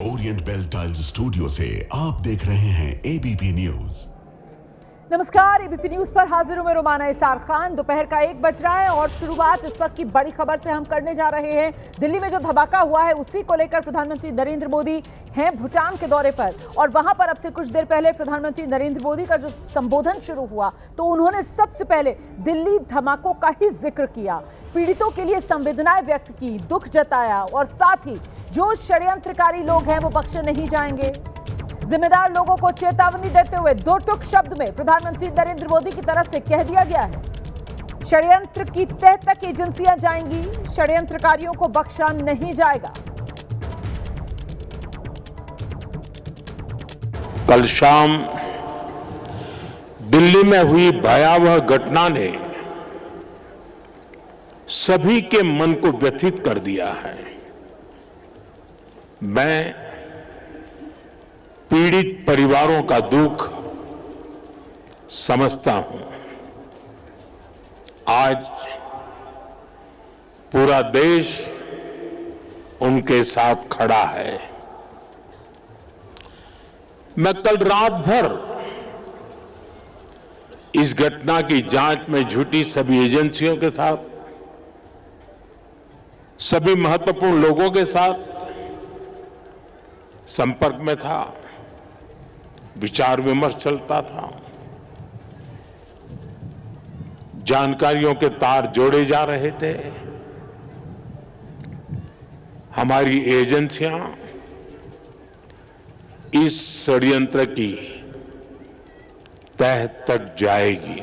Orient bell tiles studio से आप देख रहे हैं एबीपी न्यूज। नमस्कार, एबीपी न्यूज पर हाजिर हूं मैं रोमाना इसार खान। दोपहर का 1 बज रहा है और शुरुआत इस वक्त की बड़ी खबर से हम करने जा रहे हैं। दिल्ली में जो धमाका हुआ है उसी को लेकर प्रधानमंत्री नरेंद्र मोदी हैं भूटान के दौरे पर और वहां पर अब से कुछ देर पहले प्रधानमंत्री नरेंद्र मोदी का जो संबोधन शुरू हुआ तो उन्होंने सबसे पहले दिल्ली धमाकों का ही जिक्र किया, पीड़ितों के लिए संवेदनाएं व्यक्त की, दुख जताया और साथ ही जो षड्यंत्रकारी लोग हैं वो बख्शे नहीं जाएंगे। जिम्मेदार लोगों को चेतावनी देते हुए दो टूक शब्द में प्रधानमंत्री नरेंद्र मोदी की तरफ से कह दिया गया है, षड्यंत्र की तह तक एजेंसियां जाएंगी, षड्यंत्रकारियों को बख्शा नहीं जाएगा। कल शाम दिल्ली में हुई भयावह घटना ने सभी के मन को व्यथित कर दिया है। मैं पीड़ित परिवारों का दुख समझता हूं। आज पूरा देश उनके साथ खड़ा है। मैं कल रात भर इस घटना की जांच में जुटी सभी एजेंसियों के साथ, सभी महत्वपूर्ण लोगों के साथ संपर्क में था, विचार विमर्श चलता था, जानकारियों के तार जोड़े जा रहे थे। हमारी एजेंसियां इस षड्यंत्र की तह तक जाएगी।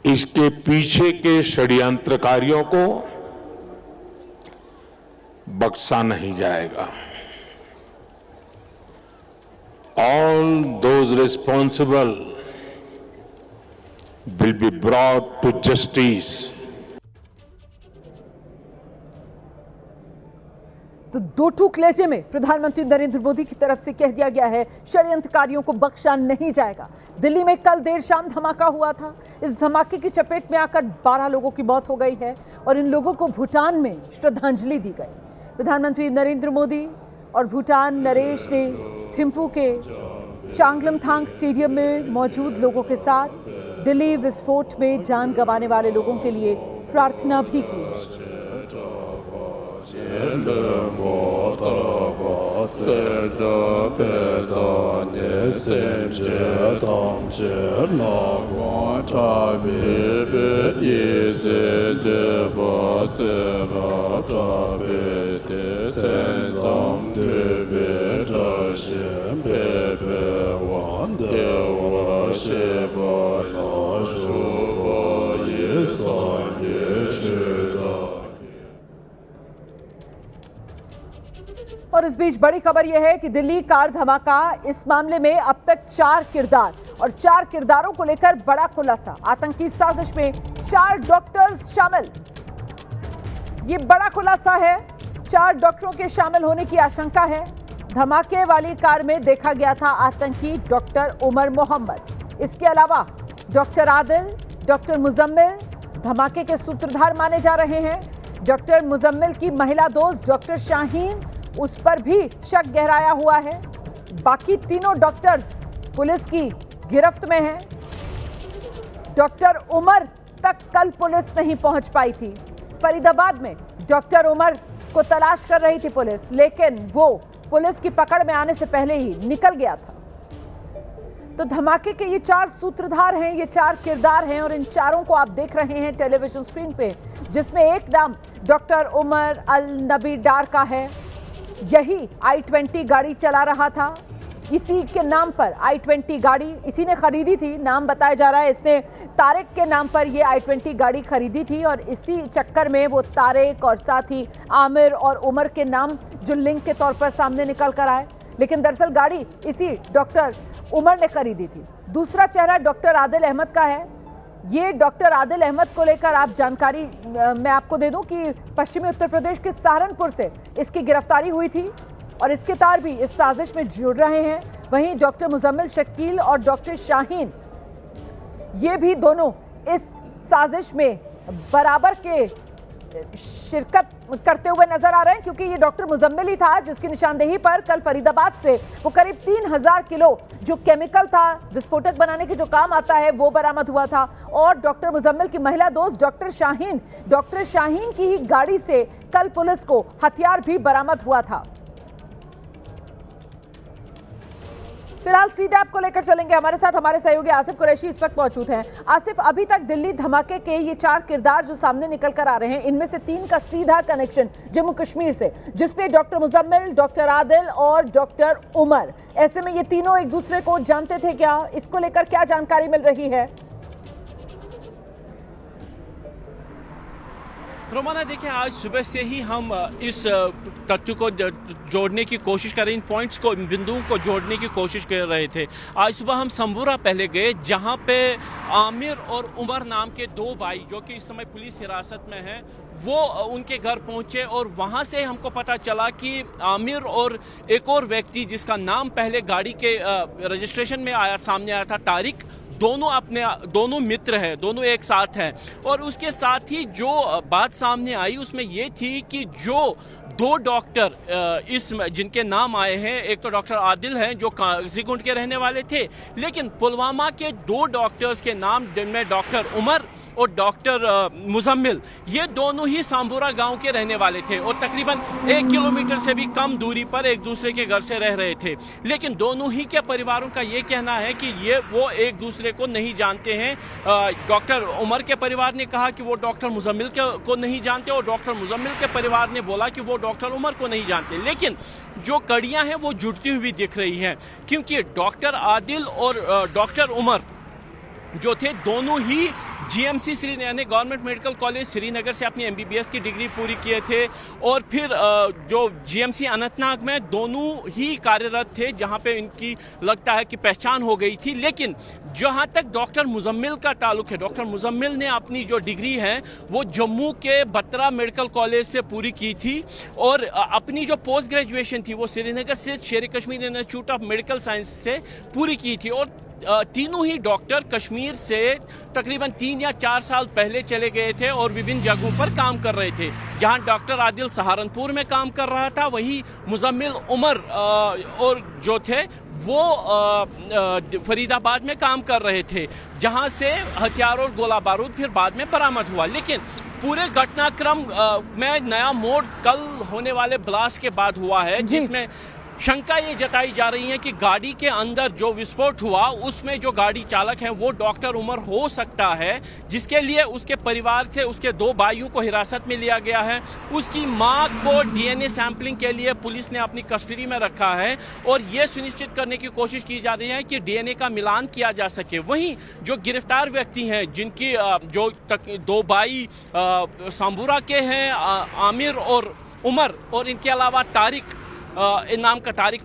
इसके पीछे के षड्यंत्रकारियों को बख्शा नहीं जाएगा। All those responsible will be brought to justice. तो दो टूक लहजे में प्रधानमंत्री नरेंद्र मोदी की तरफ से कह दिया गया है, षड्यंत्रकारियों को बख्शा नहीं जाएगा। दिल्ली में कल देर शाम धमाका हुआ था। इस धमाके की चपेट में आकर 12 लोगों की मौत हो गई है और इन लोगों को भूटान में श्रद्धांजलि दी गई। प्रधानमंत्री नरेंद्र मोदी और भूटान नरेश ने थिम्पू के चांगलमथांग स्टेडियम में मौजूद लोगों के साथ दिल्ली विस्फोट में जान गंवाने वाले लोगों के लिए प्रार्थना भी की। और इस बीच बड़ी खबर यह है कि दिल्ली कार धमाका, इस मामले में अब तक 4 किरदार और 4 किरदारों को लेकर बड़ा खुलासा। आतंकी साजिश में 4 डॉक्टर्स शामिल, ये बड़ा खुलासा है। 4 डॉक्टरों के शामिल होने की आशंका है। धमाके वाली कार में देखा गया था आतंकी डॉक्टर उमर मोहम्मद। इसके अलावा डॉक्टर आदिल, डॉक्टर मुजम्मिल धमाके के सूत्रधार माने जा रहे हैं। डॉक्टर मुजम्मिल की महिला दोस्त डॉक्टर शाहीन, उस पर भी शक गहराया हुआ है। बाकी तीनों डॉक्टर्स पुलिस की गिरफ्त में हैं। डॉक्टर उमर तक कल पुलिस नहीं पहुंच पाई थी। फरीदाबाद में डॉक्टर उमर को तलाश कर रही थी पुलिस, लेकिन वो पुलिस की पकड़ में आने से पहले ही निकल गया था। तो धमाके के ये 4 सूत्रधार हैं, ये 4 किरदार हैं और इन चारों को आप देख रहे हैं टेलीविजन स्क्रीन पे, जिसमें एक नाम डॉक्टर उमर अल नबी डार का है। यही i20 गाड़ी चला रहा था। इसी के नाम पर i20 गाड़ी इसी ने खरीदी थी। नाम बताया जा रहा है इसने तारिक के नाम पर ये i20 गाड़ी खरीदी थी और इसी चक्कर में वो तारिक और साथ ही आमिर और उमर के नाम जो लिंक के तौर पर सामने निकल कर आए, लेकिन दरअसल गाड़ी इसी डॉक्टर उमर ने खरीदी थी। दूसरा चेहरा डॉक्टर आदिल अहमद का है। ये डॉक्टर आदिल अहमद को लेकर आप जानकारी मैं आपको दे दूं कि पश्चिमी उत्तर प्रदेश के सहारनपुर से इसकी गिरफ्तारी हुई थी और इसके तार भी इस साजिश में जुड़ रहे हैं। वहीं डॉक्टर मुजम्मिल शकील और डॉक्टर शाहीन, ये भी दोनों इस साजिश में बराबर के शिरकत करते हुए नजर आ रहे हैं, क्योंकि ये डॉक्टर मुजम्मिल ही था जिसकी निशानदेही पर कल फरीदाबाद से वो करीब 3000 किलो जो केमिकल था विस्फोटक बनाने के जो काम आता है वो बरामद हुआ था। और डॉक्टर मुजम्मिल की महिला दोस्त डॉक्टर शाहीन की ही गाड़ी से कल पुलिस को हथियार भी बरामद हुआ था। फिलहाल सीडैप को लेकर चलेंगे, हमारे साथ हमारे सहयोगी आसिफ कुरैशी इस वक्त मौजूद हैं। आसिफ, अभी तक दिल्ली धमाके के ये 4 किरदार जो सामने निकल कर आ रहे हैं, इनमें से 3 का सीधा कनेक्शन जम्मू कश्मीर से, जिसमें डॉक्टर मुजम्मिल, डॉक्टर आदिल और डॉक्टर उमर, ऐसे में ये तीनों एक दूसरे को जानते थे क्या? इसको लेकर क्या जानकारी मिल रही है? रोमाना, देखिए, आज सुबह से ही हम इस तथ्य को जोड़ने की कोशिश कर रहे, इन पॉइंट्स को, बिंदुओं को जोड़ने की कोशिश कर रहे थे। आज सुबह हम संबूरा पहले गए, जहां पे आमिर और उमर नाम के 2 भाई जो कि इस समय पुलिस हिरासत में हैं, वो उनके घर पहुंचे और वहां से हमको पता चला कि आमिर और एक और व्यक्ति जिसका नाम पहले गाड़ी के रजिस्ट्रेशन में सामने आया था, तारिक, दोनों मित्र हैं, दोनों एक साथ हैं। और उसके साथ ही जो बात सामने आई उसमें ये थी कि जो 2 डॉक्टर जिनके नाम आए हैं, एक तो डॉक्टर आदिल हैं जो काजीकुंड के रहने वाले थे, लेकिन पुलवामा के 2 डॉक्टर्स के नाम, जिनमें डॉक्टर उमर और डॉक्टर मुजम्मिल, ये दोनों ही सांबूरा गांव के रहने वाले थे और तकरीबन 1 किलोमीटर से भी कम दूरी पर एक दूसरे के घर से रह रहे थे। लेकिन दोनों ही के परिवारों का ये कहना है कि वो एक दूसरे को नहीं जानते हैं। डॉक्टर उमर के परिवार ने कहा कि वो डॉक्टर मुजम्मिल को नहीं जानते और डॉक्टर मुजम्मिल के परिवार ने बोला कि वो डॉक्टर उमर को नहीं जानते। लेकिन जो कड़ियां हैं वो जुड़ती हुई दिख रही हैं, क्योंकि डॉक्टर आदिल और डॉक्टर उमर जो थे, दोनों ही जीएमसी श्रीनगर यानी गवर्नमेंट मेडिकल कॉलेज श्रीनगर से अपनी एमबीबीएस की डिग्री पूरी किए थे और फिर जो जीएमसी अनंतनाग में दोनों ही कार्यरत थे, जहां पे इनकी लगता है कि पहचान हो गई थी। लेकिन जहां तक डॉक्टर मुजम्मिल का ताल्लुक है, डॉक्टर मुजम्मिल ने अपनी जो डिग्री है वो जम्मू के बत्रा मेडिकल कॉलेज से पूरी की थी और अपनी जो पोस्ट ग्रेजुएशन थी वो श्रीनगर से शेर Kashmir institute of medical science से पूरी की थी। और तीनों ही डॉक्टर कश्मीर से तकरीबन 3 या 4 साल पहले चले गए थे और विभिन्न जगहों पर काम कर रहे थे। जहां डॉक्टर आदिल सहारनपुर में काम कर रहा था, वहीं मुजम्मिल उमर और जो थे वो फरीदाबाद में काम कर रहे थे, जहां से हथियार और गोला बारूद फिर बाद में बरामद हुआ। लेकिन पूरे घटनाक्रम में नया मोड़ कल होने वाले ब्लास्ट के बाद हुआ है, जिसमें शंका ये जताई जा रही है कि गाड़ी के अंदर जो विस्फोट हुआ उसमें जो गाड़ी चालक है वो डॉक्टर उमर हो सकता है, जिसके लिए उसके परिवार से उसके 2 भाइयों को हिरासत में लिया गया है। उसकी मां को डीएनए सैंपलिंग के लिए पुलिस ने अपनी कस्टडी में रखा है और ये सुनिश्चित करने की कोशिश की जा रही है कि डीएनए का मिलान किया जा सके। वहीं जो गिरफ्तार व्यक्ति हैं, जिनकी जो 2 भाई सांबूरा के हैं, आमिर और उमर, और इनके अलावा तारिक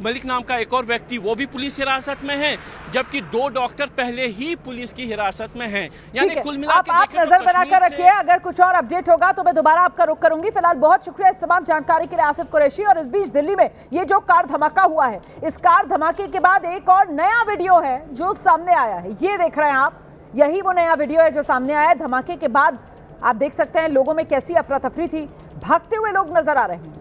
मलिक नाम का एक और व्यक्ति, वो भी पुलिस हिरासत में है, जबकि 2 डॉक्टर पहले ही पुलिस की हिरासत में हैं। यानी कुल मिलाकर आप नजर बनाकर रखिए, अगर कुछ और अपडेट होगा तो मैं दोबारा आपका रुख करूंगी। फिलहाल बहुत शुक्रिया इस तमाम जानकारी के लिए आसिफ कुरैशी। और इस बीच दिल्ली में ये जो कार धमाका हुआ है, इस कार धमाके के बाद एक और नया वीडियो है जो सामने आया है, ये देख रहे हैं आप, यही वो नया वीडियो है जो सामने आया है। धमाके के बाद आप देख सकते हैं लोगों में कैसी अफरा तफरी थी, भागते हुए लोग नजर आ रहे हैं।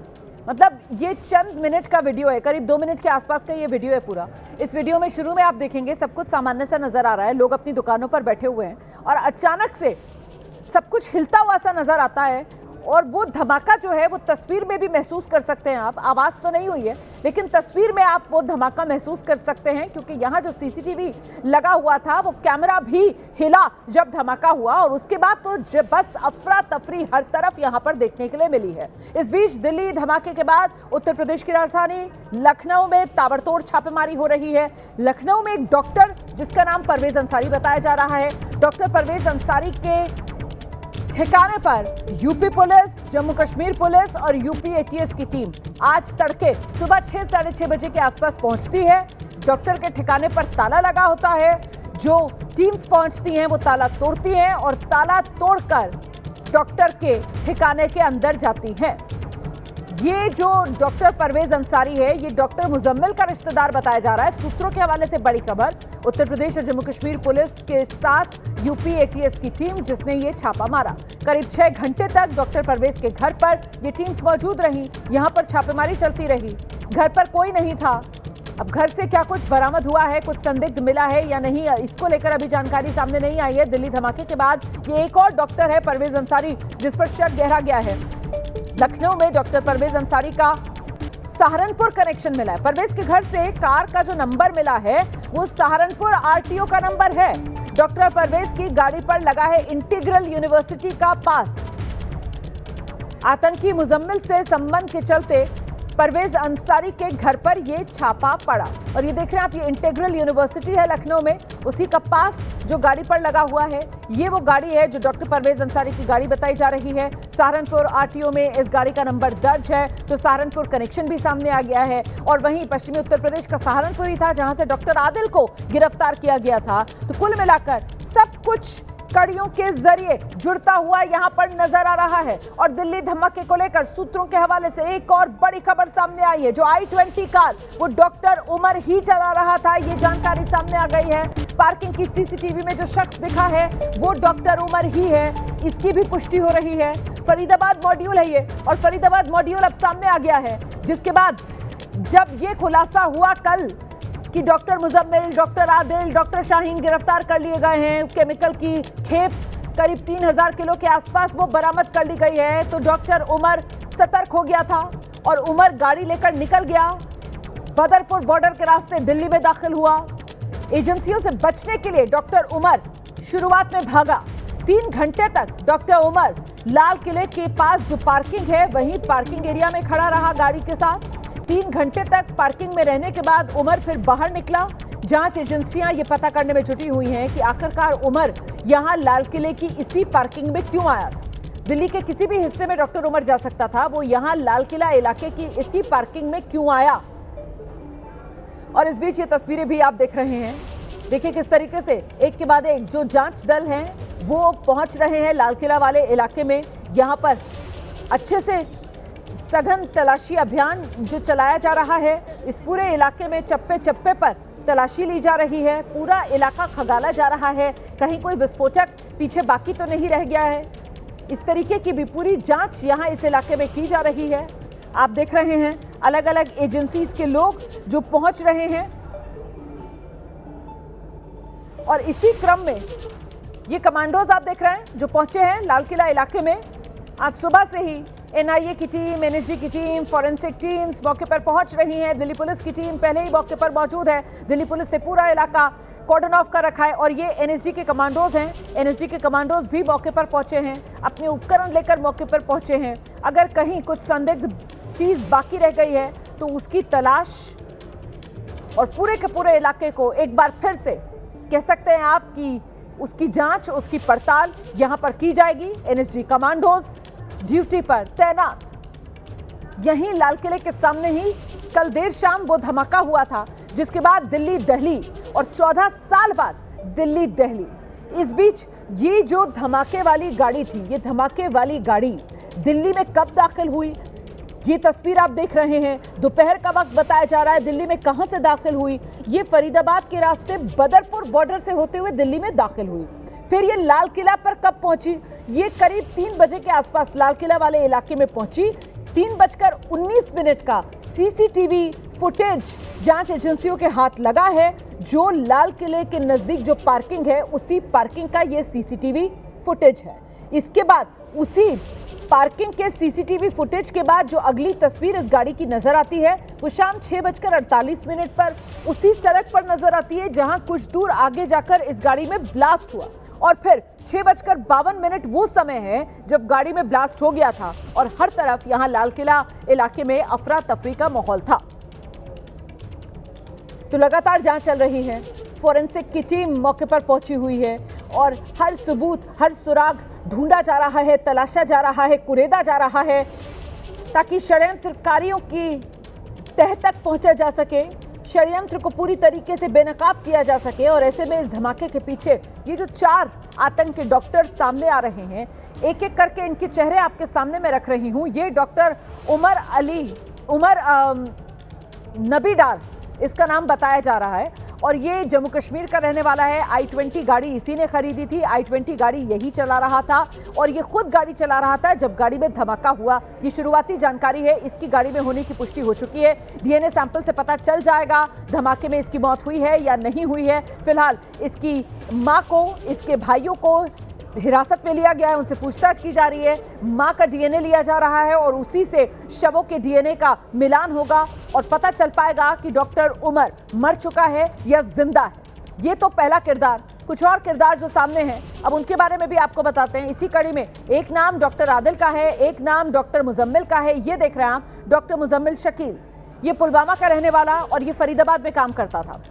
मतलब ये चंद मिनट का वीडियो है, करीब 2 मिनट के आसपास का ये वीडियो है पूरा। इस वीडियो में शुरू में आप देखेंगे सब कुछ सामान्य सा नजर आ रहा है, लोग अपनी दुकानों पर बैठे हुए हैं और अचानक से सब कुछ हिलता हुआ सा नजर आता है। और वो धमाका जो है वो तस्वीर में भी महसूस कर सकते हैं आप, आवाज तो नहीं हुई है लेकिन तस्वीर में आप वो धमाका महसूस कर सकते हैं, क्योंकि यहाँ जो सीसीटीवी लगा हुआ था वो कैमरा भी हिला जब धमाका हुआ। और उसके बाद तो बस अफरा तफरी हर तरफ यहाँ पर देखने के लिए मिली है। इस बीच दिल्ली धमाके के बाद उत्तर प्रदेश की राजधानी लखनऊ में ताबड़तोड़ छापेमारी हो रही है। लखनऊ में एक डॉक्टर जिसका नाम परवेज अंसारी बताया जा रहा है, डॉक्टर परवेज अंसारी के ठिकाने पर UP police, Jammu Kashmir police और यूपी एटीएस की टीम आज तड़के सुबह 6 साढ़े 6 बजे के आसपास पहुंचती है। डॉक्टर के ठिकाने पर ताला लगा होता है, जो टीम्स पहुंचती हैं वो ताला तोड़ती हैं और ताला तोड़कर डॉक्टर के ठिकाने के अंदर जाती हैं। ये जो डॉक्टर परवेज अंसारी है, ये डॉक्टर मुजम्मिल का रिश्तेदार बताया जा रहा है। सूत्रों के हवाले से बड़ी खबर, उत्तर प्रदेश और जम्मू कश्मीर पुलिस के साथ यूपी एटीएस की टीम जिसने ये छापा मारा। करीब 6 घंटे तक डॉक्टर परवेज के घर पर ये टीम्स मौजूद रही, यहां पर छापेमारी चलती रही। घर पर कोई नहीं था। अब घर से क्या कुछ बरामद हुआ है, कुछ संदिग्ध मिला है या नहीं, इसको लेकर अभी जानकारी सामने नहीं आई है। दिल्ली धमाके के बाद ये एक और डॉक्टर है परवेज अंसारी जिस पर शक गहरा गया है। लखनऊ में डॉक्टर परवेज अंसारी का सहारनपुर कनेक्शन मिला है। परवेज के घर से कार का जो नंबर मिला है वो सहारनपुर आरटीओ का नंबर है। डॉक्टर परवेज की गाड़ी पर लगा है इंटीग्रल यूनिवर्सिटी का पास। आतंकी मुजम्मिल से संबंध के चलते परवेज अंसारी के घर पर यह छापा पड़ा। और ये देख रहे हैं आप, ये इंटीग्रल यूनिवर्सिटी है लखनऊ में, उसी का पास जो गाड़ी पर लगा हुआ है ये वो गाड़ी है जो डॉक्टर परवेज अंसारी की गाड़ी बताई जा रही है। सहारनपुर आरटीओ में इस गाड़ी का नंबर दर्ज है, तो सहारनपुर कनेक्शन भी सामने आ गया है। और वहीं पश्चिमी उत्तर प्रदेश का सहारनपुर ही था जहां से डॉक्टर आदिल को गिरफ्तार किया गया था। तो कुल मिलाकर सब कुछ कड़ियों के जरिए जुड़ता हुआ यहां पर नजर आ रहा है। और दिल्ली धमाके को लेकर सूत्रों के हवाले से एक और बड़ी खबर सामने आई है। जो i20 कार वो डॉक्टर उमर ही चला रहा था, ये जानकारी सामने आ गई है। पार्किंग की सीसीटीवी में जो शख्स दिखा है वो डॉक्टर उमर ही है, इसकी भी पुष्टि हो रही है। फरीदाबाद मॉड्यूल है ये, और फरीदाबाद मॉड्यूल अब सामने आ गया है, जिसके बाद जब ये खुलासा हुआ कल कि doctor Muzammil, doctor Adil, doctor Shaheen गिरफ्तार कर लिए गए हैं। केमिकल की खेप करीब 3000 किलो के आसपास वो बरामद कर ली गई है। तो डॉक्टर उमर सतर्क हो गया था और उमर गाड़ी लेकर निकल गया, बदरपुर बॉर्डर के रास्ते दिल्ली में दाखिल हुआ। एजेंसियों से बचने के लिए डॉक्टर उमर शुरुआत में भागा। 3 घंटे तक डॉक्टर उमर लाल किले के पास जो पार्किंग है वहीं पार्किंग एरिया में खड़ा रहा गाड़ी के साथ। 3 घंटे तक पार्किंग में रहने के बाद उमर फिर बाहर निकला। जांच एजेंसियां ये पता करने में जुटी हुई हैं कि आखिरकार उमर यहां लाल किले की इसी पार्किंग में क्यों आया। दिल्ली के किसी भी हिस्से में डॉक्टर उमर जा सकता था, वो यहां लाल किला इलाके की इसी पार्किंग में क्यों आया। और इस बीच ये तस्वीरें भी आप देख रहे हैं, देखिए किस तरीके से एक के बाद एक जो जांच दल हैं वो पहुंच रहे हैं लाल किला वाले इलाके में। यहां पर अच्छे से सघन तलाशी अभियान जो चलाया जा रहा है, इस पूरे इलाके में चप्पे चप्पे पर तलाशी ली जा रही है। पूरा इलाका खंगाला जा रहा है, कहीं कोई विस्फोटक पीछे बाकी तो नहीं रह गया है। इस तरीके की भी पूरी जांच यहां इस इलाके में की जा रही है। आप देख रहे हैं अलग अलग एजेंसीज के लोग जो पहुंच रहे हैं। और इसी क्रम में ये कमांडोज आप देख रहे हैं जो पहुंचे हैं लाल किला इलाके में। आज सुबह से ही एनआईए की टीम, एनएसजी की टीम, फॉरेंसिक टीम्स मौके पर पहुंच रही हैं। दिल्ली पुलिस की टीम पहले ही मौके पर मौजूद है। दिल्ली पुलिस ने पूरा इलाका कॉर्डन ऑफ कर रखा है। और ये एनएसजी के कमांडोज हैं, एनएसजी के कमांडोज भी मौके पर पहुंचे हैं, अपने उपकरण लेकर मौके पर पहुंचे हैं। अगर कहीं कुछ संदिग्ध चीज बाकी रह गई है तो उसकी तलाश और पूरे के पूरे इलाके को एक बार फिर से कह सकते हैं आप कि उसकी जांच, उसकी पड़ताल यहां पर की जाएगी। एनएसजी कमांडोज ड्यूटी पर तैनात। यहीं लाल किले के सामने ही कल देर शाम वो धमाका हुआ था जिसके बाद दिल्ली दहली, और 14 साल बाद दिल्ली दहली। इस बीच ये जो धमाके वाली गाड़ी थी, ये धमाके वाली गाड़ी दिल्ली में कब दाखिल हुई, ये तस्वीर आप देख रहे हैं। दोपहर का वक्त बताया जा रहा है। दिल्ली में कहां से दाखिल हुई, ये फरीदाबाद के रास्ते बदरपुर बॉर्डर से होते हुए दिल्ली में दाखिल हुई। फिर ये लाल किला पर कब पहुंची, ये करीब 3 बजे के आसपास लाल किला वाले इलाके में पहुंची। 3:19 का सीसीटीवी फुटेज जांच एजेंसियों के हाथ लगा है। जो लाल किले के नजदीक जो पार्किंग है उसी पार्किंग का ये सीसीटीवी फुटेज है। इसके बाद उसी पार्किंग के सीसीटीवी फुटेज के बाद जो अगली तस्वीर इस गाड़ी की नजर आती है वो शाम 6:48 पर उसी सड़क पर नजर आती है जहां कुछ दूर आगे जाकर इस गाड़ी में ब्लास्ट हुआ। और फिर 6:52 वो समय है जब गाड़ी में ब्लास्ट हो गया था और हर तरफ यहां लाल किला इलाके में अफरा तफरी का माहौल था। तो लगातार जांच चल रही है। फोरेंसिक की टीम मौके पर पहुंची हुई है और हर सबूत, हर सुराग ढूंढा जा रहा है, तलाशा जा रहा है, कुरेदा जा रहा है ताकि षड्यंत्रकारियों की तह तक पहुंचा जा सके, षड्यंत्र को पूरी तरीके से बेनकाब किया जा सके। और ऐसे में इस धमाके के पीछे ये जो 4 आतंकी डॉक्टर सामने आ रहे हैं, एक एक करके इनके चेहरे आपके सामने मैं रख रही हूं। ये डॉक्टर उमर नबी डार इसका नाम बताया जा रहा है और ये जम्मू कश्मीर का रहने वाला है। i20 गाड़ी इसी ने खरीदी थी, i20 गाड़ी यही चला रहा था और ये खुद गाड़ी चला रहा था जब गाड़ी में धमाका हुआ। ये शुरुआती जानकारी है, इसकी गाड़ी में होने की पुष्टि हो चुकी है। डीएनए सैंपल से पता चल जाएगा धमाके में इसकी मौत हुई है या नहीं हुई है। फिलहाल इसकी मां को, इसके भाइयों को हिरासत में लिया गया है, उनसे पूछताछ की जा रही है। मां का डीएनए लिया जा रहा है और उसी से शवों के डीएनए का मिलान होगा और पता चल पाएगा कि डॉक्टर उमर मर चुका है या जिंदा है। ये तो पहला किरदार। कुछ और किरदार जो सामने हैं अब उनके बारे में भी आपको बताते हैं। इसी कड़ी में एक नाम डॉक्टर आदिल का है, एक नाम डॉक्टर मुजम्मिल का है। ये देख रहे हैं आप, डॉक्टर मुजम्मिल शकील, ये पुलवामा का रहने वाला और ये फरीदाबाद में काम करता था।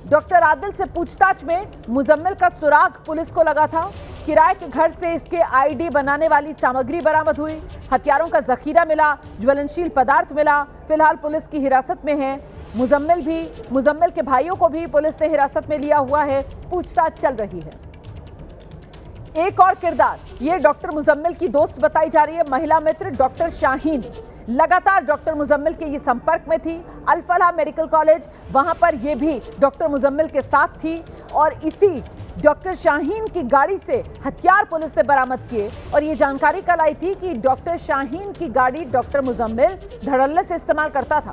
डॉक्टर आदिल से पूछताछ में मुजम्मिल का सुराग पुलिस को लगा था। किराए के घर से इसके आईडी बनाने वाली सामग्री बरामद हुई, हथियारों का जखीरा मिला, ज्वलनशील पदार्थ मिला। फिलहाल पुलिस की हिरासत में है। मुजम्मिल के भाइयों को भी पुलिस ने हिरासत में लिया हुआ है, पूछताछ चल रही है। एक और किरदार, ये डॉक्टर मुजम्मिल की दोस्त बताई जा रही है, महिला मित्र डॉक्टर शाहीन। लगातार डॉक्टर मुजम्मिल के ये संपर्क में थी। अल फलाह मेडिकल कॉलेज, वहां पर ये भी डॉक्टर मुजम्मिल के साथ थी और इसी डॉक्टर शाहीन की गाड़ी से हथियार पुलिस ने बरामद किए और ये जानकारी कल आई थी कि डॉक्टर शाहीन की गाड़ी डॉक्टर मुजम्मिल धड़ल्ले से इस्तेमाल करता था।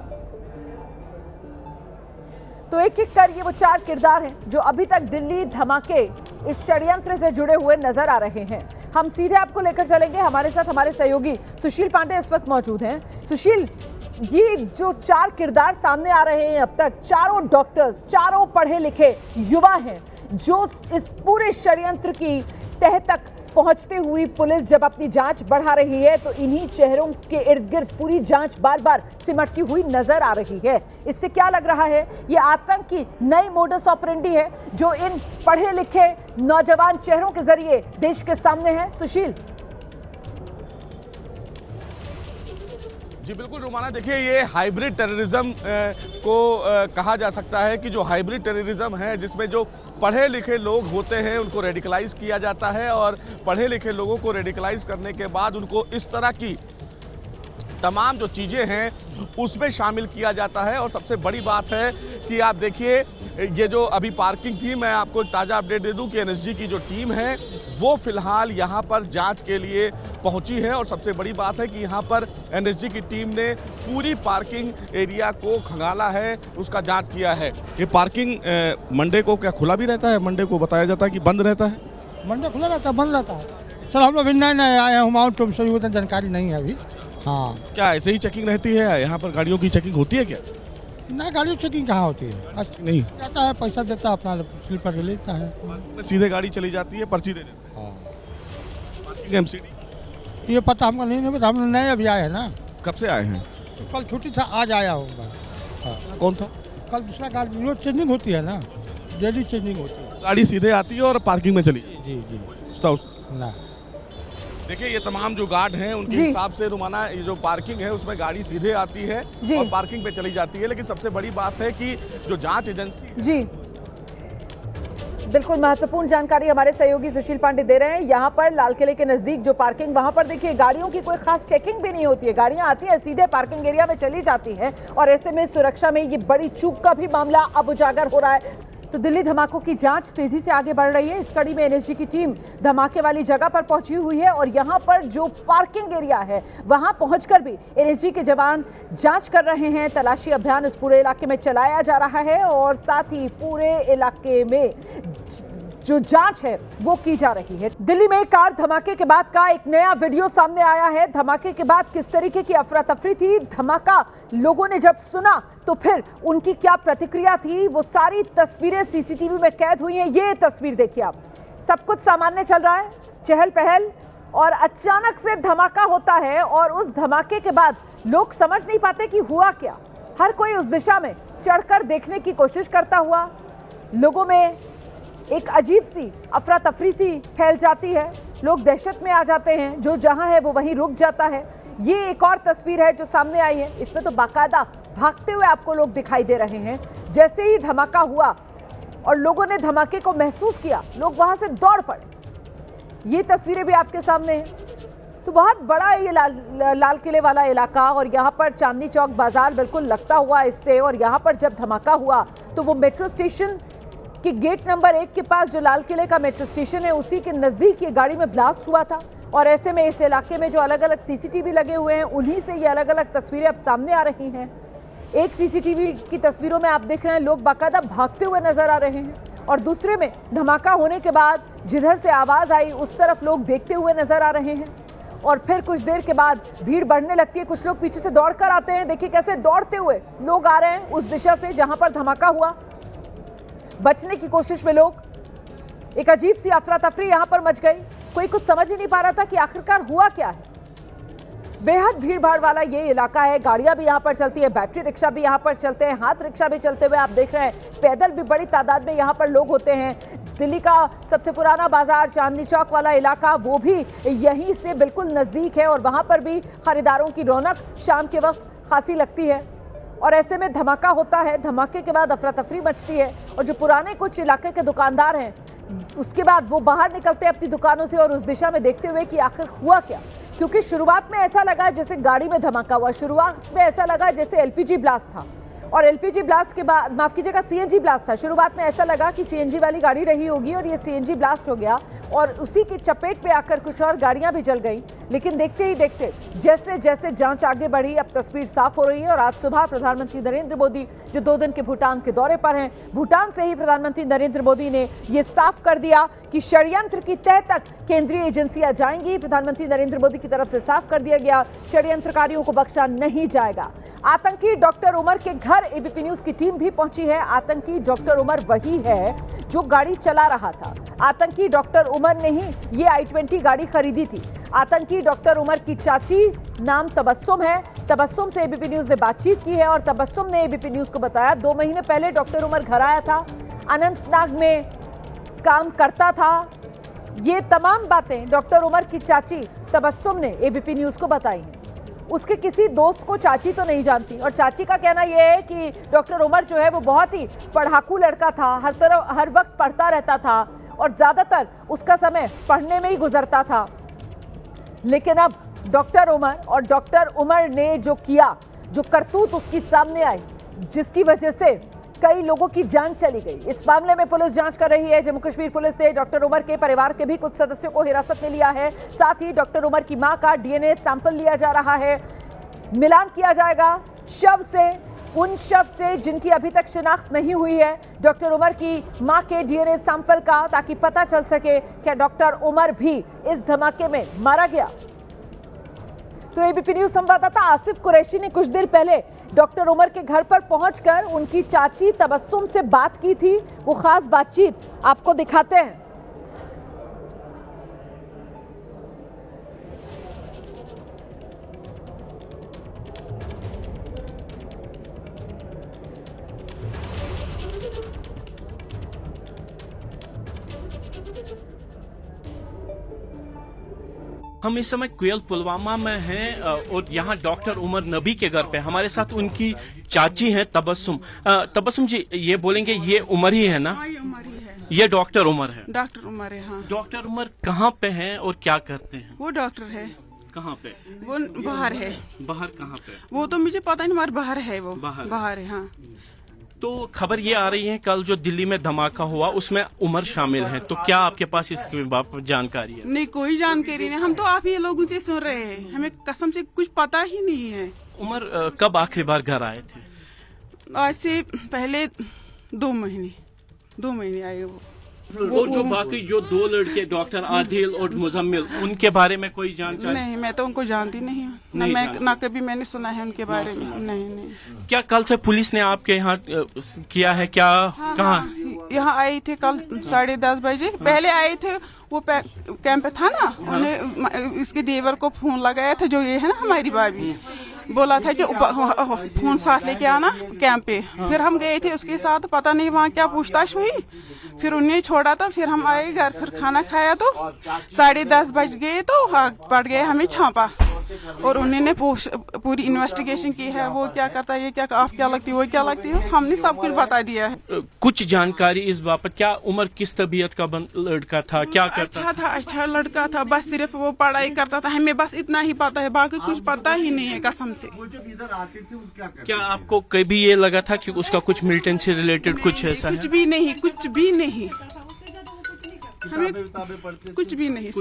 तो एक एक कर ये वो 4 किरदार हैं जो अभी तक दिल्ली धमाके इस षड्यंत्र से जुड़े हुए नजर आ रहे हैं। हम सीधे आपको लेकर चलेंगे, हमारे साथ हमारे सहयोगी सुशील पांडे इस वक्त मौजूद हैं। सुशील, ये जो 4 किरदार सामने आ रहे हैं अब तक, चारों डॉक्टर्स, चारों पढ़े लिखे युवा हैं जो इस पूरे षड्यंत्र की तह तक पहुंचते हुई पुलिस जब अपनी जांच बढ़ा रही है तो इन्हीं चेहरों के इर्द गिर्द पूरी जांच बार बार सिमटती हुई नजर आ रही है। इससे क्या लग रहा है, ये आतंक की नई मोडस ऑपरेंडी है जो इन पढ़े लिखे नौजवान चेहरों के जरिए देश के सामने है। सुशील। जी बिल्कुल रुमाना, देखिए ये हाइब्रिड टेररिज्म को कहा जा सकता है कि जो हाइब्रिड टेररिज्म है जिसमें जो पढ़े लिखे लोग होते हैं उनको रेडिकलाइज किया जाता है और पढ़े लिखे लोगों को रेडिकलाइज करने के बाद उनको इस तरह की तमाम जो चीज़ें हैं उसमें शामिल किया जाता है। और सबसे बड़ी बात है कि आप देखिए ये जो अभी पार्किंग थी, मैं आपको एक ताज़ा अपडेट दे दूं कि एनएसजी की जो टीम है वो फिलहाल यहाँ पर जांच के लिए पहुँची है। और सबसे बड़ी बात है कि यहाँ पर एनएसजी की टीम ने पूरी पार्किंग एरिया को खंगाला है, उसका जांच किया है। ये पार्किंग मंडे को क्या खुला भी रहता है? मंडे को बताया जाता है कि बंद रहता है। मंडे खुला रहता है, बंद रहता है। सर हम लोग भी नए आए हैं, हमारे तो सही जानकारी नहीं है अभी। हाँ, क्या ऐसे ही चेकिंग रहती है? यहाँ पर गाड़ियों की चेकिंग होती है क्या? नहीं, गाड़ी चेकिंग कहाँ होती है? नहीं जाता है, पैसा देता है, अपना स्लीपर ले लेता है, सीधे गाड़ी चली जाती है, पर्ची दे देते हैं। पार्किंग एमसीडी ये पता हमको नहीं पता, हम नए अभी आए हैं ना। कब से आए हैं? तो कल छुट्टी था, आज आया होगा। हाँ। कौन था? कल दूसरा गाड़ी रोज चेंजिंग होती है ना, डेली चेंजिंग होती है। गाड़ी सीधे आती है और पार्किंग में चली जी जी उसका ना। देखिए ये तमाम जो गार्ड हैं उनके हिसाब से रुमाना ये जो पार्किंग है उसमें गाड़ी सीधे आती है और पार्किंग पे चली जाती है। लेकिन सबसे बड़ी बात है कि जो जांच एजेंसी जी बिल्कुल महत्वपूर्ण जानकारी हमारे सहयोगी सुशील पांडे दे रहे हैं। यहाँ पर लाल किले के नजदीक जो पार्किंग, वहां पर देखिए गाड़ियों की कोई खास चेकिंग भी नहीं होती है, गाड़ियां आती है सीधे पार्किंग एरिया में चली जाती हैं और ऐसे में सुरक्षा में ये बड़ी चूक का भी मामला अब उजागर हो रहा है। तो दिल्ली धमाकों की जांच तेजी से आगे बढ़ रही है। इस कड़ी में एनएसजी की टीम धमाके वाली जगह पर पहुंची हुई है और यहां पर जो पार्किंग एरिया है वहां पहुंचकर भी एनएसजी के जवान जांच कर रहे हैं। तलाशी अभियान इस पूरे इलाके में चलाया जा रहा है और साथ ही पूरे इलाके में जो जांच है वो की जा रही है। दिल्ली में कार धमाके के बाद का एक नया वीडियो सामने आया है। धमाके के बाद किस तरीके की अफरा तफरी थी, धमाका लोगों ने जब सुना तो फिर उनकी क्या प्रतिक्रिया थी, वो सारी तस्वीरें सीसीटीवी में कैद हुई हैं। ये तस्वीर देखिए आप, सब कुछ सामान्य चल रहा है, चहल पहल, और अचानक से धमाका होता है और उस धमाके के बाद लोग समझ नहीं पाते कि हुआ क्या। हर कोई उस दिशा में चढ़कर देखने की कोशिश करता हुआ, लोगों में एक अजीब सी अफरा तफरी सी फैल जाती है, लोग दहशत में आ जाते हैं, जो जहां है वो वहीं रुक जाता है। ये एक और तस्वीर है जो सामने आई है, इसमें तो बाकायदा भागते हुए आपको लोग दिखाई दे रहे हैं। जैसे ही धमाका हुआ और लोगों ने धमाके को महसूस किया, लोग वहां से दौड़ पड़े। ये तस्वीरें भी आपके सामने हैं। तो बहुत बड़ा ये लाल किले वाला इलाका और यहाँ पर चांदनी चौक बाजार बिल्कुल लगता हुआ इससे। और यहाँ पर जब धमाका हुआ तो वो मेट्रो स्टेशन के गेट नंबर 1 के पास जो लाल किले का मेट्रो स्टेशन है उसी के नजदीक ये गाड़ी में ब्लास्ट हुआ था। और ऐसे में इस इलाके में जो अलग अलग सीसीटीवी लगे हुए हैं उन्हीं से ये अलग अलग तस्वीरें अब सामने आ रही हैं। एक सीसीटीवी की तस्वीरों में आप देख रहे हैं लोग बाकायदा भागते हुए नजर आ रहे हैं और दूसरे में धमाका होने के बाद जिधर से आवाज आई उस तरफ लोग देखते हुए नजर आ रहे हैं। और फिर कुछ देर के बाद भीड़ बढ़ने लगती है, कुछ लोग पीछे से दौड़कर आते हैं। देखिए कैसे दौड़ते हुए लोग आ रहे हैं उस दिशा से जहां पर धमाका हुआ। बचने की कोशिश में लोग, एक अजीब सी अफरा तफरी यहां पर मच गई। कोई कुछ समझ ही नहीं पा रहा था कि आखिरकार हुआ क्या है। बेहद भीड़ भाड़ वाला ये इलाका है, गाड़ियां भी यहां पर चलती है, बैटरी रिक्शा भी यहां पर चलते हैं, हाथ रिक्शा भी चलते हुए आप देख रहे हैं, पैदल भी बड़ी तादाद में यहां पर लोग होते हैं। दिल्ली का सबसे पुराना बाजार चांदनी चौक वाला इलाका वो भी यहीं से बिल्कुल नजदीक है और वहां पर भी खरीदारों की रौनक शाम के वक्त खासी लगती है। और ऐसे में धमाका होता है, धमाके के बाद अफरा तफरी मचती है और जो पुराने कुछ इलाके के दुकानदार हैं उसके बाद वो बाहर निकलते हैं अपनी दुकानों से और उस दिशा में देखते हुए कि आखिर हुआ क्या। क्योंकि शुरुआत में ऐसा लगा जैसे गाड़ी में धमाका हुआ, शुरुआत में ऐसा लगा जैसे एलपीजी ब्लास्ट था और एलपीजी ब्लास्ट के बाद, माफ कीजिएगा, सीएनजी ब्लास्ट था। शुरुआत में ऐसा लगा कि सीएनजी वाली गाड़ी रही होगी और ये सीएनजी ब्लास्ट हो गया और उसी की चपेट में आकर कुछ और गाड़ियां भी जल गई। लेकिन देखते ही देखते जैसे जैसे जांच आगे बढ़ी अब तस्वीर साफ हो रही है। और आज सुबह प्रधानमंत्री नरेंद्र मोदी जो 2 दिन के भूटान के दौरे पर हैं, भूटान से ही प्रधानमंत्री नरेंद्र मोदी ने ये साफ कर दिया कि षड्यंत्र की तह तक केंद्रीय एजेंसियां जाएंगी। प्रधानमंत्री नरेंद्र मोदी की तरफ से साफ कर दिया गया, षड्यंत्रकारियों को बख्शा नहीं जाएगा। आतंकी डॉक्टर उमर के घर एबीपी न्यूज की टीम भी पहुंची है। आतंकी डॉक्टर उमर वही है जो गाड़ी चला रहा था। आतंकी डॉक्टर उमर ने ही ये i20 गाड़ी खरीदी थी। आतंकी डॉक्टर उमर की चाची नाम तबस्सुम है। तबस्सुम से एबीपी न्यूज ने बातचीत की है और तबस्सुम ने एबीपी न्यूज को बताया 2 महीने पहले डॉक्टर उमर घर आया था, अनंतनाग में काम करता था। ये तमाम बातें डॉक्टर उमर की चाची तबस्सुम ने एबीपी न्यूज को बताई हैं। उसके किसी दोस्त को चाची तो नहीं जानती और चाची का कहना यह है कि डॉक्टर उमर जो है वो बहुत ही पढ़ाकू लड़का था, हर वक्त पढ़ता रहता था और ज्यादातर उसका समय पढ़ने में ही गुजरता था। लेकिन अब डॉक्टर उमर और डॉक्टर उमर ने जो किया, जो करतूत उसकी सामने आई, जिसकी वजह से कई लोगों की जान चली गई। इस मामले में पुलिस जांच कर रही है। जम्मू कश्मीर पुलिस ने डॉक्टर उमर के परिवार के भी कुछ सदस्यों को हिरासत में लिया है। साथ ही डॉक्टर उमर की मां का डीएनए सैंपल लिया जा रहा है, मिलान किया जाएगा शव से, उन शव से जिनकी अभी तक शिनाख्त नहीं हुई है, डॉक्टर उमर की मां के डीएनए सैंपल का, ताकि पता चल सके कि डॉक्टर उमर भी इस धमाके में मारा गया। तो एबीपी न्यूज संवाददाता आसिफ कुरैशी ने कुछ देर पहले डॉक्टर उमर के घर पर पहुंचकर उनकी चाची तबस्सुम से बात की थी। वो खास बातचीत आपको दिखाते हैं। हम इस समय क्वेल पुलवामा में हैं और यहाँ डॉक्टर उमर नबी के घर पे हमारे साथ उनकी चाची हैं तबस्सुम। तबस्सुम जी, ये बोलेंगे ये उमर ही है ना? हाँ, ये उमर ही है। ये डॉक्टर उमर है? डॉक्टर उमर है, हाँ। डॉक्टर उमर कहाँ पे हैं और क्या करते हैं? वो डॉक्टर है। कहाँ पे? वो बाहर है। बाहर कहाँ पे? वो तो मुझे पता नहीं, मगर बाहर है वो। बाहर है, हाँ। तो खबर ये आ रही है कल जो दिल्ली में धमाका हुआ उसमें उमर शामिल है, तो क्या आपके पास इसके बारे जानकारी है? नहीं, कोई जानकारी नहीं। हम तो आप ही लोगों से सुन रहे हैं, हमें कसम से कुछ पता ही नहीं है। उमर कब आखिरी बार घर आए थे? आज से पहले 2 महीने आए वो। वो जो बाकी जो 2 लड़के डॉक्टर आदिल और मुजम्मिल, उनके बारे में कोई जानकारी? नहीं, मैं तो उनको जानती नहीं हूँ, ना कभी मैंने सुना है उनके बारे में। नहीं। क्या कल से पुलिस ने आपके यहाँ किया है क्या? हाँ, कहाँ? यहाँ आए थे कल 10:30 बजे। पहले आए थे, वो कैंप पे था ना, उन्हें इसके देवर को फोन लगाया था, जो ये है ना हमारी भाभी, बोला था कि फोन साथ लेके आना कैंप पे। फिर हम गए थे उसके साथ, पता नहीं वहाँ क्या पूछताछ हुई, फिर उन्हें छोड़ा था। फिर हम आए घर, फिर खाना खाया तो 10:30 बज गए तो पड़ गए हमें छापा। और उन्होंने पूरी इन्वेस्टिगेशन की है। वो क्या करता है, ये क्या, आप क्या लगती है, वो क्या लगती है, हमने सब कुछ बता दिया है। कुछ जानकारी इस बाबत, क्या उमर किस तबीयत का लड़का था, क्या करता था? अच्छा लड़का था, बस सिर्फ वो पढ़ाई करता था, हमें बस इतना ही पता है, बाकी कुछ पता ही नहीं है कसम से। क्या आपको कभी ये लगा था कि उसका कुछ मिलिटेंट से रिलेटेड कुछ ऐसा है? कुछ भी नहीं, कुछ भी नहीं, हमें कुछ भी नहीं।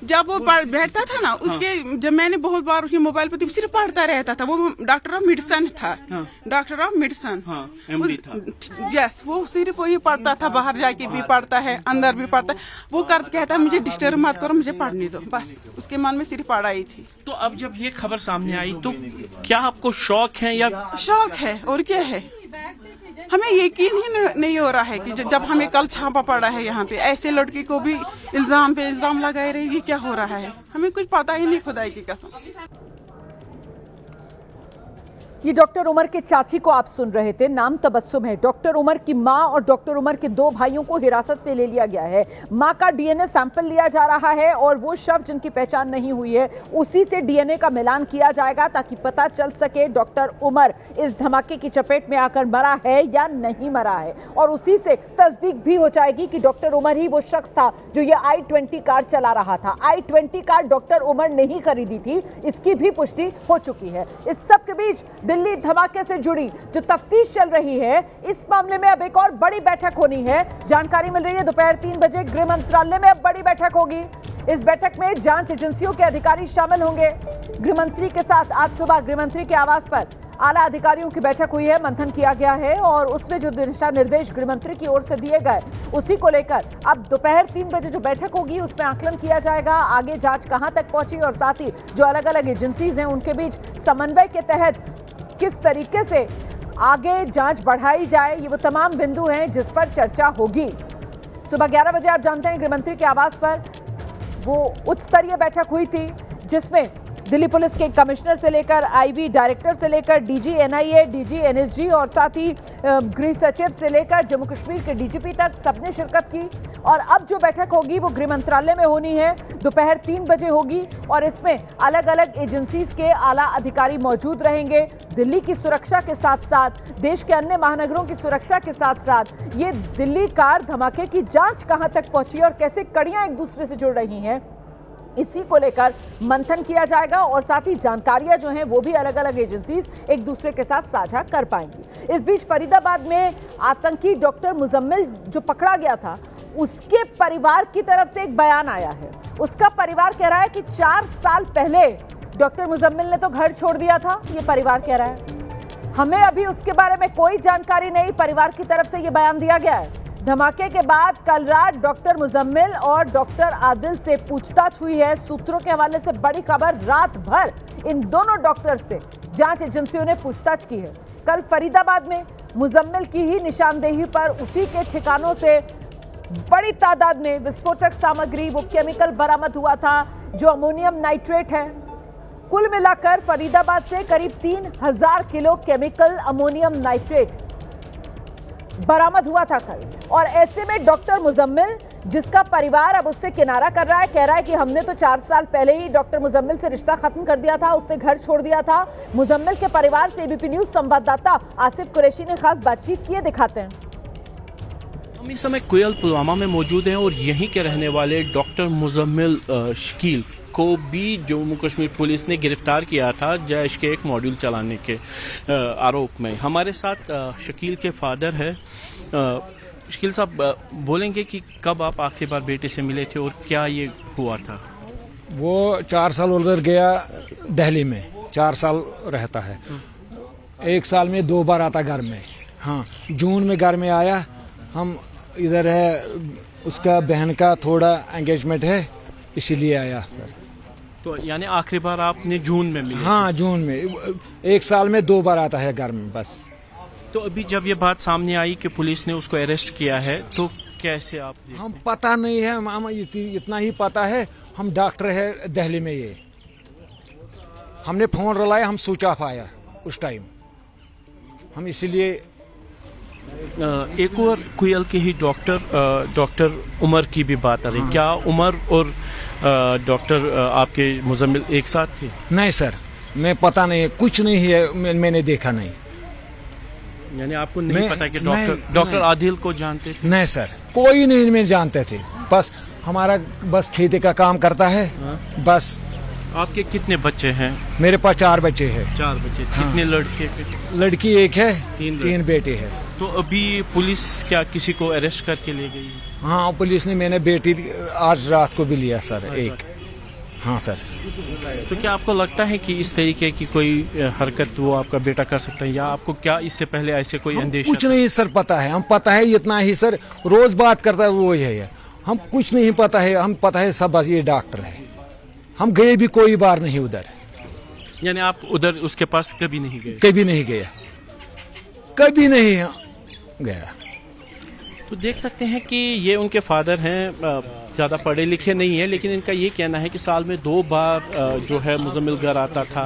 जब वो बैठता था ना, उसके जब मैंने बहुत बार उसके मोबाइल पर सिर्फ पढ़ता रहता था। वो डॉक्टर ऑफ मेडिसिन था, डॉक्टर ऑफ मेडिसिन, यस, वो सिर्फ वही पढ़ता था, बाहर जाके भी पढ़ता है, अंदर भी पढ़ता है। वो कहता है मुझे डिस्टर्ब मत करो, मुझे पढ़ने दो, बस उसके मन में सिर्फ पढ़ाई थी। तो अब जब ये खबर सामने आई तो क्या आपको शौक है या? शौक है, और क्या है, हमें यकीन ही नहीं हो रहा है कि जब हमें कल छापा पड़ा है यहाँ पे, ऐसे लड़के को भी इल्जाम पे इल्जाम लगाए रहे, ये क्या हो रहा है, हमें कुछ पता ही नहीं, खुदाई की कसम। ये डॉक्टर उमर के चाची को आप सुन रहे थे, नाम तबस्सुम है। डॉक्टर उमर की मां और डॉक्टर उमर के 2 भाइयों को हिरासत में ले लिया गया है। मां का डीएनए सैंपल लिया जा रहा है और वो शव जिनकी पहचान नहीं हुई है उसी से डीएनए का मिलान किया जाएगा ताकि पता चल सके डॉक्टर उमर इस धमाके की चपेट में आकर मरा है या नहीं मरा है। और उसी से तस्दीक भी हो जाएगी कि डॉक्टर उमर ही वो शख्स था जो ये i20 कार चला रहा था। i20 कार डॉक्टर उमर ने ही खरीदी थी, इसकी भी पुष्टि हो चुकी है। इस सब के बीच दिल्ली धमाके से जुड़ी जो तफ्तीश चल रही है, इस मामले में अब एक और बड़ी बैठक होनी है। जानकारी मिल रही है दोपहर 3 बजे गृह मंत्रालय में अब बड़ी बैठक होगी। इस बैठक में जांच एजेंसियों के अधिकारी शामिल होंगे। गृह मंत्री के साथ आज सुबह गृह मंत्री के आवास पर आला अधिकारियों की बैठक हुई है, मंथन किया गया है और उसमें जो दिशा निर्देश गृह मंत्री की ओर से दिए गए उसी को लेकर अब दोपहर 3 बजे जो बैठक होगी उसमें आकलन किया जाएगा, आगे जांच कहां तक पहुंची और साथ ही जो अलग अलग एजेंसीज हैं उनके बीच समन्वय के तहत किस तरीके से आगे जांच बढ़ाई जाए, ये वो तमाम बिंदु हैं जिस पर चर्चा होगी। सुबह 11 बजे आप जानते हैं गृह मंत्री के आवास पर वो उच्च स्तरीय बैठक हुई थी जिसमें दिल्ली पुलिस के कमिश्नर से लेकर आईबी डायरेक्टर से लेकर डीजी एनआईए, डीजी एनएसजी और साथ ही गृह सचिव से लेकर जम्मू कश्मीर के डीजीपी तक सबने शिरकत की। और अब जो बैठक होगी वो गृह मंत्रालय में होनी है, दोपहर 3 बजे होगी और इसमें अलग अलग एजेंसीज के आला अधिकारी मौजूद रहेंगे। दिल्ली की सुरक्षा के साथ साथ देश के अन्य महानगरों की सुरक्षा के साथ साथ ये दिल्ली कार धमाके की जांच कहां तक पहुंची और कैसे कड़ियां एक दूसरे से जुड़ रही हैं, इसी को लेकर मंथन किया जाएगा और साथ ही जानकारियां जो हैं वो भी अलग अलग एजेंसीज एक दूसरे के साथ साझा कर पाएंगी। इस बीच फरीदाबाद में आतंकी डॉक्टर मुजम्मिल जो पकड़ा गया था उसके परिवार की तरफ से एक बयान आया है। उसका परिवार कह रहा है कि 4 साल पहले डॉक्टर मुजम्मिल ने तो घर छोड़ दिया था, ये परिवार कह रहा है। हमें अभी उसके बारे में कोई जानकारी नहीं, परिवार की तरफ से ये बयान दिया गया है। धमाके के बाद कल रात डॉक्टर मुजम्मिल और डॉक्टर आदिल से पूछताछ हुई है। सूत्रों के हवाले से बड़ी खबर, रात भर इन दोनों डॉक्टर से जांच एजेंसियों ने पूछताछ की है। कल फरीदाबाद में मुजम्मिल की ही निशानदेही पर उसी के ठिकानों से बड़ी तादाद में विस्फोटक सामग्री, वो केमिकल बरामद हुआ था जो अमोनियम नाइट्रेट है। कुल मिलाकर फरीदाबाद से करीब 3000 किलो केमिकल अमोनियम नाइट्रेट बरामद हुआ था कल। और ऐसे में डॉक्टर मुजम्मिल जिसका परिवार अब उससे किनारा कर रहा है, कह रहा है कि हमने तो 4 साल पहले ही डॉक्टर मुजम्मिल से रिश्ता खत्म कर दिया था, उसने घर छोड़ दिया था। मुजम्मिल के परिवार से एबीपी न्यूज संवाददाता आसिफ कुरैशी ने खास बातचीत की है, दिखाते हैं। हम इस समय कोयल पुलवामा में मौजूद हैं और यहीं के रहने वाले डॉक्टर मुजम्मिल शकील को भी जम्मू कश्मीर पुलिस ने गिरफ्तार किया था जैश के एक मॉड्यूल चलाने के आरोप में। हमारे साथ शकील के फादर है। शकील साहब बोलेंगे कि कब आप आखिरी बार बेटे से मिले थे और क्या ये हुआ था? वो 4 साल उधर गया दिल्ली में, 4 साल रहता है। 1 साल में 2 बार आता घर में। हाँ, जून में घर में आया। हम इधर है, उसका बहन का थोड़ा एंगेजमेंट है इसीलिए आया सर। तो यानी आखिरी बार आपने जून में मिले? हाँ, जून में। 1 साल में 2 बार आता है घर में बस। तो अभी जब ये बात सामने आई कि पुलिस ने उसको अरेस्ट किया है तो कैसे आप देखते हैं? हम पता नहीं है, हम इतना ही पता है, हम डॉक्टर है दिल्ली में। ये हमने फोन रलाया, हम स्विच ऑफ आया उस टाइम। हम इसीलिए एक और कुयल के ही डॉक्टर उमर की भी बात आ रही। क्या उमर और डॉक्टर आपके मुजम्मिल एक साथ थे? नहीं सर, मैं पता नहीं, कुछ नहीं है, मैंने देखा नहीं। यानी आपको नहीं पता कि डॉक्टर आदिल को जानते थे? नहीं सर, कोई नहीं में जानते थे। बस हमारा बस खेती का काम करता है। बस। आपके कितने बच्चे हैं? मेरे पास 4 बच्चे हैं। 4 बच्चे। कितने लड़के? लड़की एक है, 3 बेटे हैं। तो अभी पुलिस क्या किसी को अरेस्ट करके ले गई? हाँ, पुलिस ने, मैंने बेटी आज रात को भी लिया सर, एक। हाँ सर। तो क्या आपको लगता है कि इस तरीके की कोई हरकत वो आपका बेटा कर सकता है, या आपको क्या इससे पहले ऐसे कोई अंदेशा? कुछ नहीं सर पता है, हम पता है इतना ही सर, रोज बात करता है वो है। हम कुछ नहीं पता है, हम पता है सब बस ये डॉक्टर है। हम गए भी कोई बार नहीं उधर। यानी आप उधर उसके पास कभी नहीं गए? कभी नहीं गया, कभी नहीं गया। तो देख सकते हैं कि ये उनके फादर हैं, ज़्यादा पढ़े लिखे नहीं है, लेकिन इनका ये कहना है कि साल में 2 बार जो है मुजम्मिल घर आता था।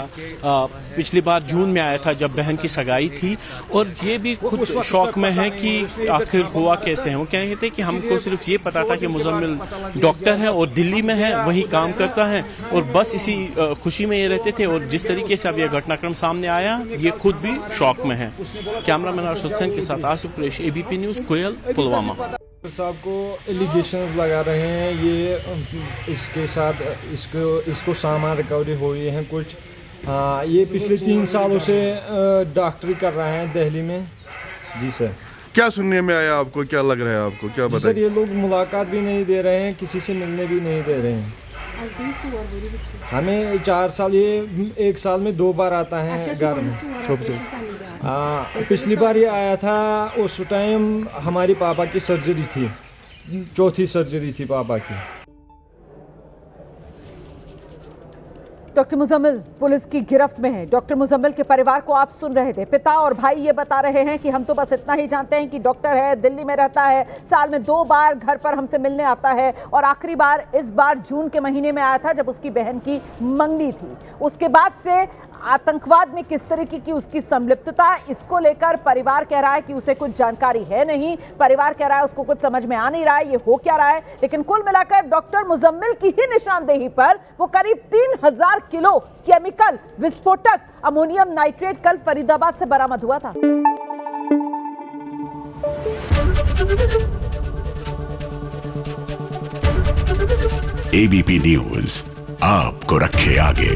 पिछली बार जून में आया था जब बहन की सगाई थी, और ये भी खुद शौक में है कि आखिर हुआ कैसे है। वो कहते हैं कि हमको सिर्फ ये पता था कि मुजम्मिल डॉक्टर है और दिल्ली में है, वही काम करता है, और बस इसी खुशी में ये रहते थे। और जिस तरीके से अब यह घटनाक्रम सामने आया, ये खुद भी शौक में है। कैमरामैन अर्शद हुसैन के साथ आसिफ कुरैशी, ABP न्यूज़, कोयल, पुलवामा। साहब को एलिगेशंस लगा रहे हैं, ये इसके साथ इसको सामान रिकवरी हुई है कुछ। हाँ, ये पिछले 3 सालों से डॉक्टरी कर रहे हैं दिल्ली में। जी सर। क्या सुनने में आया आपको, क्या लग रहा है आपको, क्या बताइए? सर, ये लोग मुलाकात भी नहीं दे रहे हैं, किसी से मिलने भी नहीं दे रहे हैं। हमें 4 साल, ये 1 साल में 2 बार आता है घर में। पिछली बार ये आया था, उस टाइम हमारी पापा की सर्जरी थी, 4थी सर्जरी थी पापा की। डॉक्टर मुजम्मिल पुलिस की गिरफ्त में है। डॉक्टर मुजम्मिल के परिवार को आप सुन रहे थे। पिता और भाई ये बता रहे हैं कि हम तो बस इतना ही जानते हैं कि डॉक्टर है, दिल्ली में रहता है, साल में 2 बार घर पर हमसे मिलने आता है, और आखिरी बार इस बार जून के महीने में आया था जब उसकी बहन की मंगनी थी। उसके बाद से आतंकवाद में किस तरीके की उसकी संलिप्तता, इसको लेकर परिवार कह रहा है कि उसे कुछ जानकारी है नहीं। परिवार कह रहा है उसको कुछ समझ में आ नहीं रहा है ये हो क्या रहा है। लेकिन कुल मिलाकर डॉक्टर मुजम्मिल की ही निशानदेही पर वो करीब 3000 किलो केमिकल विस्फोटक अमोनियम नाइट्रेट कल फरीदाबाद से बरामद हुआ था। ABP न्यूज़ आपको रखे आगे।